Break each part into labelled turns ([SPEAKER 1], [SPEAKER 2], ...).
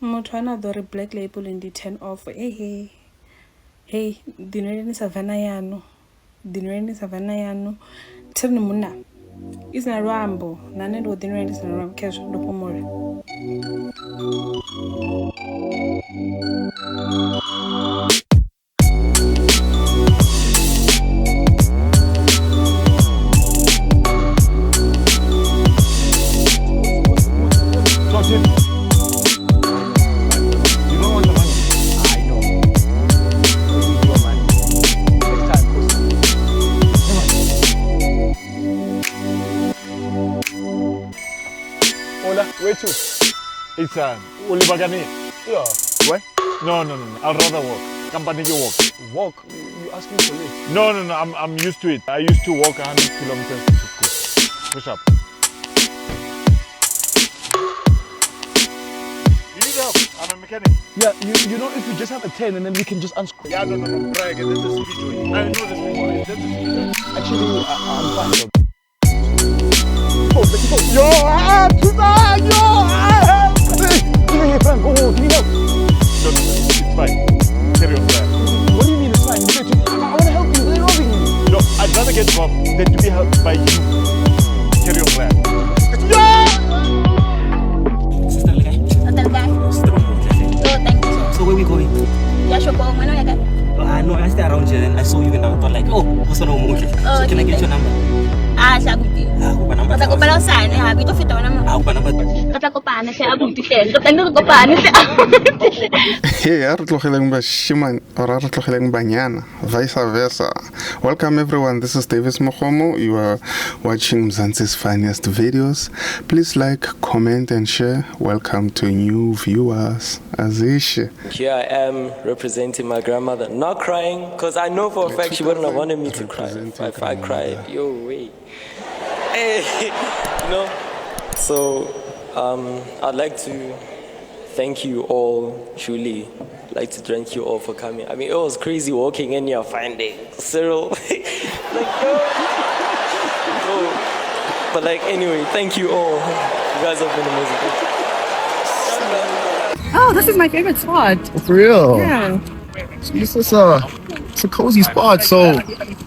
[SPEAKER 1] motho ana do re black label and turn off hey dinweni savana yano tsirni muna isna rwambo nane ndo dinweni sna rwambo cash ndo pomore
[SPEAKER 2] Where to? It's Oliver Gani.
[SPEAKER 3] Yeah.
[SPEAKER 2] What? No. I'd rather walk. Company you walk.
[SPEAKER 3] Walk? You asking for it?
[SPEAKER 2] No. I'm used to it. I used to walk 100 kilometers to school. Push up. You need help. I'm a mechanic.
[SPEAKER 3] Yeah. You know if you just have a 10 and then we can just unscrew.
[SPEAKER 2] Yeah. No. Brag. This is speed joint. I know this before. This is speed joint.
[SPEAKER 3] Actually, I'm fine.
[SPEAKER 2] Yo,
[SPEAKER 3] Hey, fam. Oh, can you help?
[SPEAKER 2] No, it's fine. Carry on, Brad.
[SPEAKER 3] What do you mean it's fine? I want to help you. They're robbing you.
[SPEAKER 2] No, I'd rather get robbed than to be helped by you. Carry on, Brad.
[SPEAKER 4] Sister Legay.
[SPEAKER 5] Hotel guy.
[SPEAKER 4] Sister Legay.
[SPEAKER 5] Oh, thank you.
[SPEAKER 4] So where we going?
[SPEAKER 5] Yeah, sure, go. I know you got.
[SPEAKER 4] No, I stay around here and I saw you and I thought like, oh, what's on okay. So can I get your number?
[SPEAKER 5] Saguti.
[SPEAKER 4] Kupa number.
[SPEAKER 5] Kata ko pala saan eh, habi to fito naman.
[SPEAKER 4] Kupa number.
[SPEAKER 5] Kata ko paano siya abuti siya. Kata ko paano siya abuti siya.
[SPEAKER 6] Hey, arutlogeleng bashiman or arutlogeleng banyana, vice versa. Welcome everyone. This is Davis Mokomo. You are watching Mzansi's funniest videos. Please like, comment, and share. Welcome to new viewers. Azish.
[SPEAKER 7] Here I am representing my grandmother, not crying, because I know for a fact she wouldn't have wanted me to cry. If I cried, yo, wait. Hey, you know. So, I'd like to thank you all, truly. I'd like to thank you all for coming. I mean, it was crazy walking in here finding Cyril. Like, yo. But like, anyway, thank you all. You guys have been amazing.
[SPEAKER 1] Oh, this is my favorite spot.
[SPEAKER 3] For real?
[SPEAKER 1] Yeah.
[SPEAKER 3] This is it's a cozy spot. So,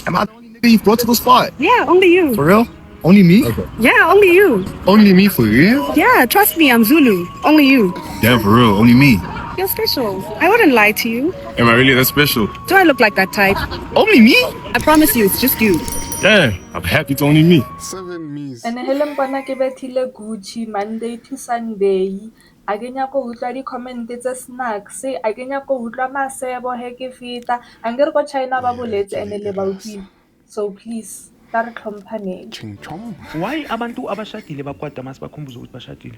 [SPEAKER 3] am I the only nigga you've brought to the spot?
[SPEAKER 1] Yeah, only you.
[SPEAKER 3] For real? Only me? Okay.
[SPEAKER 1] Yeah, only you.
[SPEAKER 3] Only me for real?
[SPEAKER 1] Yeah, trust me, I'm Zulu. Only you.
[SPEAKER 3] Damn, for real. Only me.
[SPEAKER 1] You're special. I wouldn't lie to you.
[SPEAKER 3] Am I really that special?
[SPEAKER 1] Do I look like that type?
[SPEAKER 3] Only me?
[SPEAKER 1] I promise you, it's just you.
[SPEAKER 3] Damn, I'm happy it's only me.
[SPEAKER 6] 7 me's.
[SPEAKER 8] And hele mpana ke bethile Gucci Monday to Sunday. A ke nya go utlwa di comment tse snacks, a ke nya go utlwa masebo he ke fita. Angere ko China ba boletse ene le ba utlwile. So please, ta re tlhomphaneng.
[SPEAKER 6] Ching chong.
[SPEAKER 9] Why abantu abashadile bakwata masibakhumbuza ukuthi bashadile?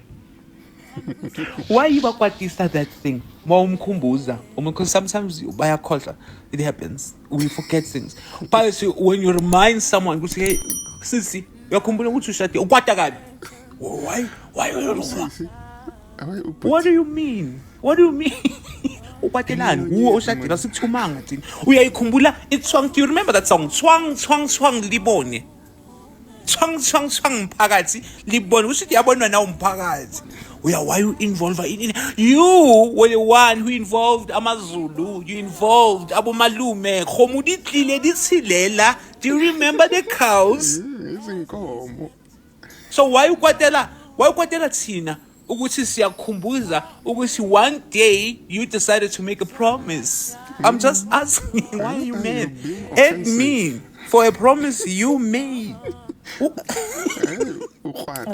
[SPEAKER 9] Why bakwatisa that thing? Mawumkhumbuza. Because sometimes bayakhohlwa. It happens. We forget things. But when you remind someone, you say, hey, sisi, uyakhumbula ukuthi ushadile. Ukwata kabi. Why? What do you mean? Ukwatelani? Uwe ushadile asikuthumanga thina. Uyayikhumbula itshwang. Do you remember that song? Twang libone. Twang mphakathi libone. Usithi yabonwa na umphakathi. Why you involved in you were the one who involved AmaZulu, you involved abomalume khomudi tlile ditshilela. Do you remember the cows? So why ukwatela thina ukuthi siyakhumbuza ukuthi one day you decided to make a promise. I'm just asking, why are you mad at me for a promise you made?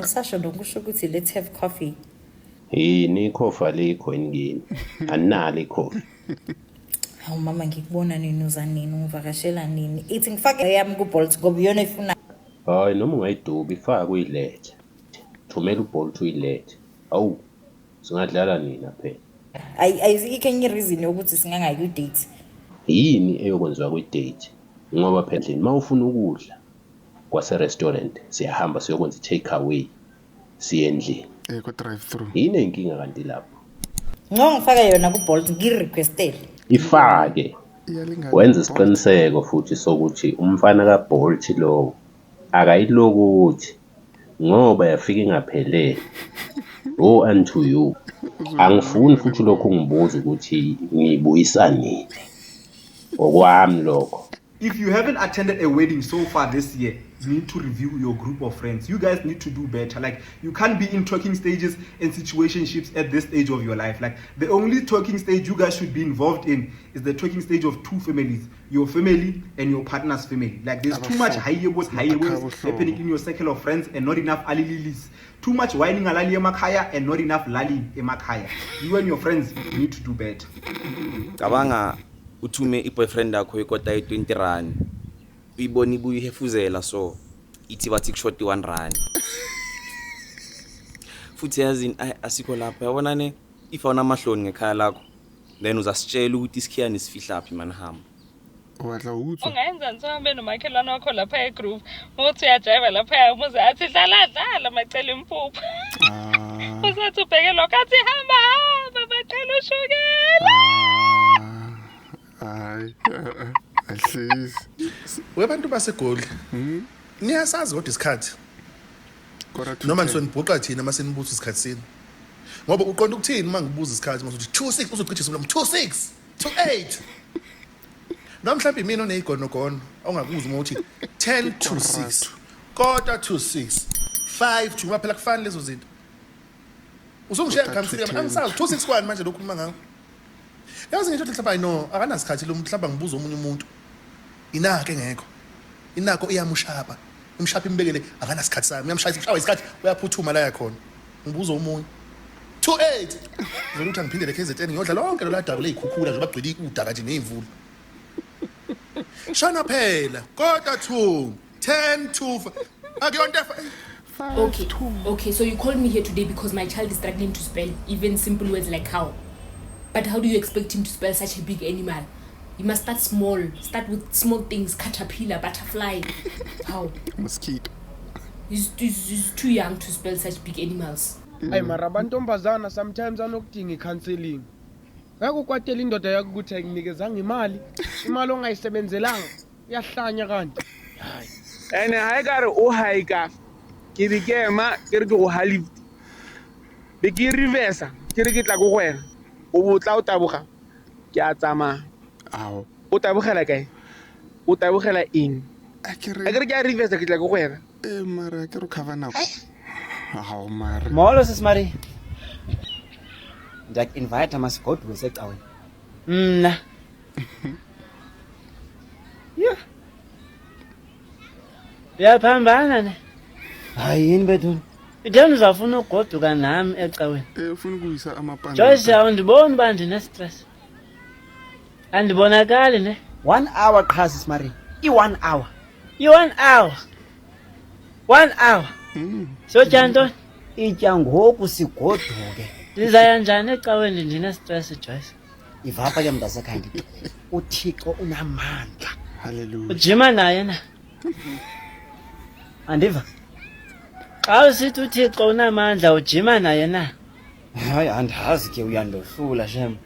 [SPEAKER 10] Sasha ndokusho ukuthi let's have coffee.
[SPEAKER 11] Yini ikhofa likho endingini analo ikhofi.
[SPEAKER 10] Hawu mama ngikubona nini uza nini ungivakashela nini ithi ngifake yami ku Bolt ngoba iyona efuna.
[SPEAKER 11] Hayi noma ungayidubi ifaka kuyilethe. Thumela uBolt uyilethe. Awu singadlala nina phela.
[SPEAKER 10] Ayizike enye reason ukuthi singangayi ku date.
[SPEAKER 11] Yini eyokwenziwa ku date? Ngoba phela endlini mawufuna ukudla kwase restaurant siyahamba siyokwenza take away siye endlini.
[SPEAKER 6] Go drive through.
[SPEAKER 11] Yini inkinga kanti lapho?
[SPEAKER 10] Ngifaka yona ku Bolt ngirequestele.
[SPEAKER 11] Ifake. Wenza isiqiniseko futhi sokuthi umfana kaBolt lo akayilokuthi ngoba yafika ingaphelele. Lo unto you. Angifuni futhi lokho ngibuza ukuthi ngibuyisani. Okwami lokho.
[SPEAKER 12] If you haven't attended a wedding so far this year, you need to review your group of friends. You guys need to do better. Like, you can't be in talking stages and situationships at this stage of your life. Like, the only talking stage you guys should be involved in is the talking stage of two families, your family and your partner's family. Like, there's too much high-ways happening in your circle of friends and not enough alilis. Too much whining alali emakaya and not enough lali emakaya. You and your friends need to do better.
[SPEAKER 4] Cabanga uthume i-boyfriend yakho ikota i-20 rand. Uyibona ibuyihefuzela so ithi bathi kushoti 1 rand. Futhi yazi asikho lapha yabona ne if awuna amahloni ngekhaya lakho then uzasitshela ukuthi isikhiyani sifihla phi manhamba.
[SPEAKER 6] Wadla utho.
[SPEAKER 5] Ungayenza ngihambe nomakhelwane wakho lapha e-group. Uthi uyajive lapha umuze athi dlala macela impuphu. Usathi ubheke lokho athi hamba bacela ushukela.
[SPEAKER 6] Ahlisi.
[SPEAKER 13] Webantu baseGoli. Niyasazi kodwa isikhathi. Noma nisonibhuqa thina masenibuza isikhathi sini. Ngoba uqonda ukuthini mangibuza isikhathi ngokuthi 26 uzocisha umlamo 26 28. Namhlanje mina oneyigonogono ongakuza uma uthi 10 to 6 quarter to 6 5 to maphela kufani lezo zinto. Uzongishaya kamsika angisazi 26 kwani manje lokhu ngakho. Yazi ngisho mhlawumbe no akanasikhathi lo mhlawumbe ngibuza omunye umuntu. Inake ngekho. Inako iyamushapa. Umshapa imbekele akanasikhathi sami. Uyamshaya ishawa isikhathi uyaphuthuma la yakhona. Ngibuza omunye. 28. Ngizokuthi ngiphindele KZN ngiyodla lonke lo ladaba lezikhukhula nje bagcwele udaka nje nezimvula. Shana phela. Quarter to 10 to
[SPEAKER 14] Okay, so you called me here today because my child is struggling to spell even simple words like cow. But how do you expect him to spell such a big animal? You must start small. Start with small things. Caterpillar, butterfly. How?
[SPEAKER 6] Mosquito.
[SPEAKER 14] He's too young to spell such big animals.
[SPEAKER 15] Ay marabantombazana sometimes anokudinga counseling. Ngakukwatela indoda yakuthi ayinikezanga imali ongayisebenzelanga iyahlanya kanti. Hayi.
[SPEAKER 16] Ene hayi kare o hayi ka. Ke dikema ke re go halift. Be ke reverse ke re ke tla go gwena. O botla o taboga ke a tsama
[SPEAKER 6] ao
[SPEAKER 16] o tabogela kae o tabogela eng a ke re ke a reverse ke tla go gwena
[SPEAKER 6] mara ke re cover nako ao mara
[SPEAKER 4] Molo sesimari ndak invite masigodu wesecaweni
[SPEAKER 16] mna
[SPEAKER 17] Uyaphambana ne?
[SPEAKER 4] Hayi yini bethuni?
[SPEAKER 17] Ideni uzafuna ugoduka nami ecaweni.
[SPEAKER 6] Ufuna ukuyisa amapanda.
[SPEAKER 17] Joyce awundiboni uba ndine-stress. Andibonakali ne?
[SPEAKER 4] 1 hour qha sisimari. I-1 hour.
[SPEAKER 17] I-1 hour. 1 hour. Sotya ntoni?
[SPEAKER 4] Itya ngoku sigoduke.
[SPEAKER 17] Ndizaya njani ecaweni ndine-stress Joyce?
[SPEAKER 4] Ivapha ke mntasekhaya ndithi uThixo unamandla.
[SPEAKER 6] Hallelujah.
[SPEAKER 17] Ujima naye na? Andiva. Xa usithi uThixo unamandla ujima naye na?
[SPEAKER 4] Hayi andazi ke uyandohlula shem.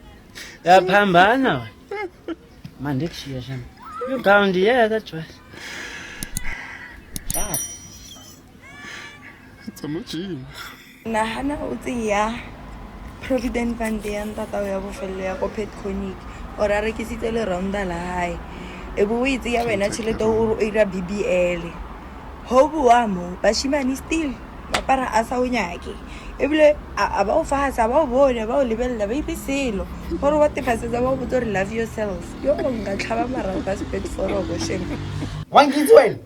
[SPEAKER 17] Uyaphambana wena. Mandikushiye shem. Ungawundiyeka Joyce.
[SPEAKER 4] Shap.
[SPEAKER 6] Tsamajima.
[SPEAKER 18] Nahana utsi ya Provident Fund ya ntata ya bofelo ya ko Petconic o ra rekisitse le ronda la hae e bo itse ya wena tšhelete o ira BBL ho bua mo bashimane still mapara a sa o nyake ebile a ba o fasa ba o bone ba o lebella ba ipeselo gore wa tefasetsa ba o botse re love yourself yo nga tlhaba mara ka spet for go shem
[SPEAKER 19] Wangizi wena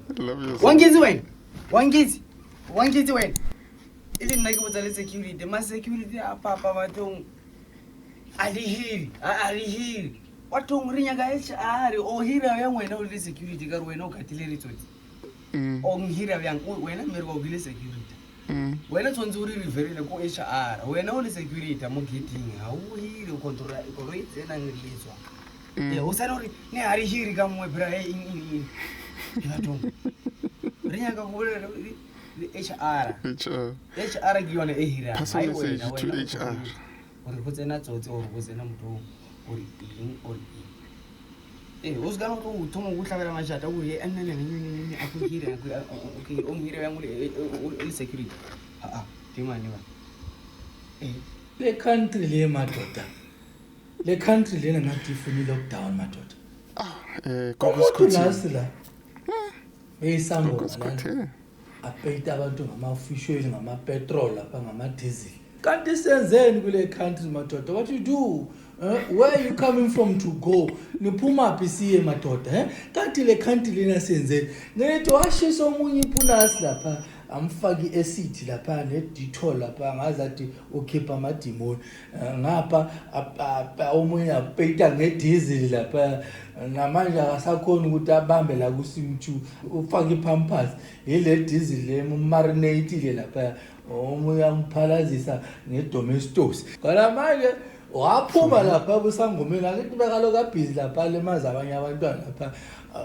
[SPEAKER 19] Wangizi wena ile nna ke botsa le security ma security a papa bathong alihiri wathong re nyaka HR o hira ya wena o le security ka wena o khathile re tsotsi o ngihira yang wena mere go bile security wena tshwantse o re referele ko HR wena o le security mo gating ha o hire o control ko re tsena ngeletswa o sa re ne a re hiri ka mo bra bathong re nyaka go le HR ke yone e hira
[SPEAKER 6] pass a message to HR
[SPEAKER 19] ore go tsena tsotse ore go tsena motho ore o se gana go thomo go tlhabela mashata o ye nnene a go hira okay o mo hira yang le security dimane ba
[SPEAKER 20] Le country le madoda. Le country le ngathi ifuna lockdown madoda.
[SPEAKER 6] Kokusikhuthi.
[SPEAKER 20] Nasila. Eyisango nalana. Apeyita abantu ngama-fuel ngama-petrol lapha ngama-diesel. Kanti senzeni kule country madoda? What you do? Where you coming from to go? Niphuma phi siye madoda? Kanti le country lena senzeni? Ngithi washisa omunye ipunasi lapha. Amfaki acid lapha ne-Dettol lapha ngazathi ukhipha amadimoni ngapha omunye apeyita ngediesel lapha namanje akasakhona ukuthi abambe la kuSim2 ufake ipampers ile diesel le marinate lapha omunye amphalazisa ngedomestos kwalamanje waphuma lapha kusangomeni akithi bekaloku abhizi lapha lemaza abanye abantwana lapha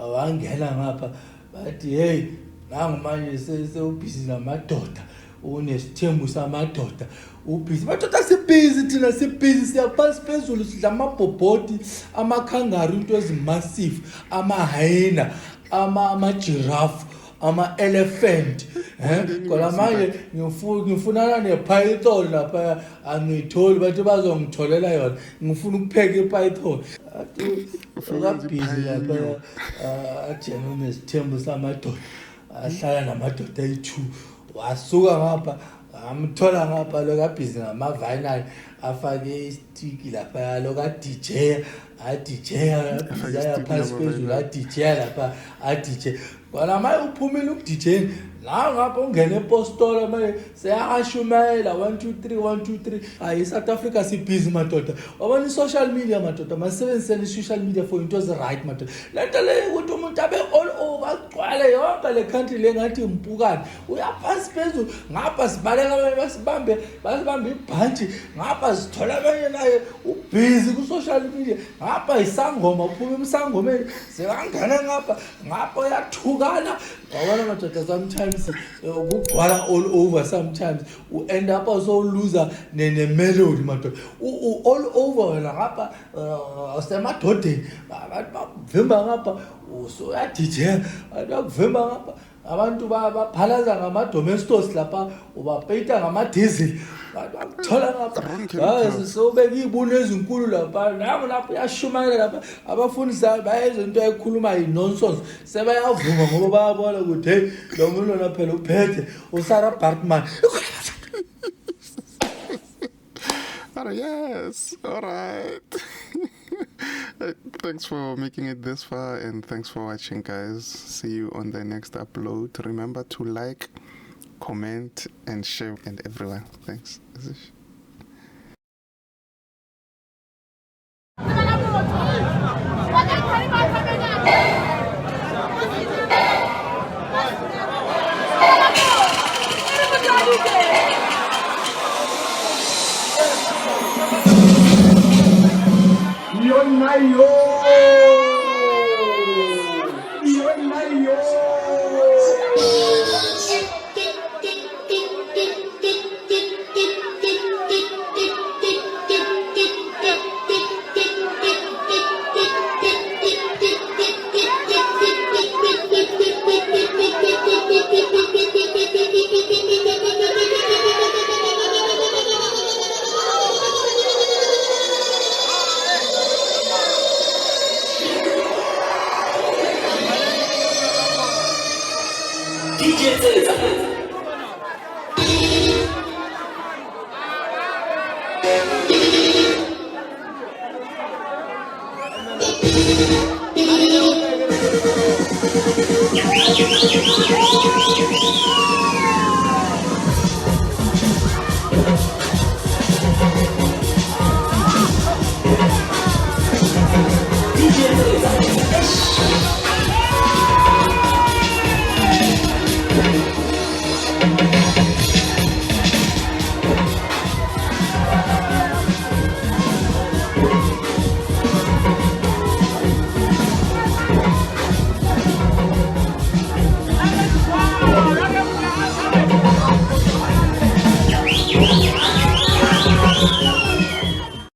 [SPEAKER 20] wangena ngapha bathi hey nangu manje sewubhizi namadoda unesithembu samadoda ubhizi madoda sibhizi thina sibhizi siyaphansi phezulu sidla amabhobhoti amakhangaru into ezimassive ama-hyena ama-giraffe ama-elephant kodwa manje ngifunana ne-python lapha angiyitholi bathi bazongitholela yona ngifuna ukupheka i-python ukabhizi lapha athena unesithembu samadoda ahlala namadoda ayi-2 wasuka ngapha amthola ngapha lokabhizi ngama-vinyl afake istiki lapha lokadijeya adijeya phansi phezulu adijeya lapha adijeya kwanamaye uphumile ukudijeni la ngapha ungena epostola manje seyahashumayela 1 2 3 1 2 3 hayi South Africa sibhizi madoda wabona i-social media madoda masebenziseni i-social media for into right madoda lento le ukuthi umuntu abe all over agcwale yonke le country le ngathi impukane uyaphansi phezulu ngapha sibaleka abanye basibambe ibhantshi ngapha sithola abanye naye ubhizi ku-social media ngapha isangoma uphuma emsangomeni sekangena ngapha uyathukana wabona madoda sometimes ukugcwala all over sometimes you end up also loser ne-melody madoda all over wena ngapha usemadodeni abantu bakuvimba ngapha usuyadijeya abantu bakuvimba ngapha abantu baphalaza ngama-domestos lapha ubapeyita ngama-diesel thola ngapha sobeka iy'buni ezinkulu lapha nangu lapho uyashumayela lapha abafundi bayenza into ekhuluma yi-nonsense sebayavuma ngoba bayabona ukuthi hey lo muntu lona phela uphethe uSarah Bartman.
[SPEAKER 6] Yes, all right. Thanks for making it this far and thanks for watching, guys. See you on the next upload. Remember to like, comment and share and everyone. Thanks.
[SPEAKER 21] Yeah.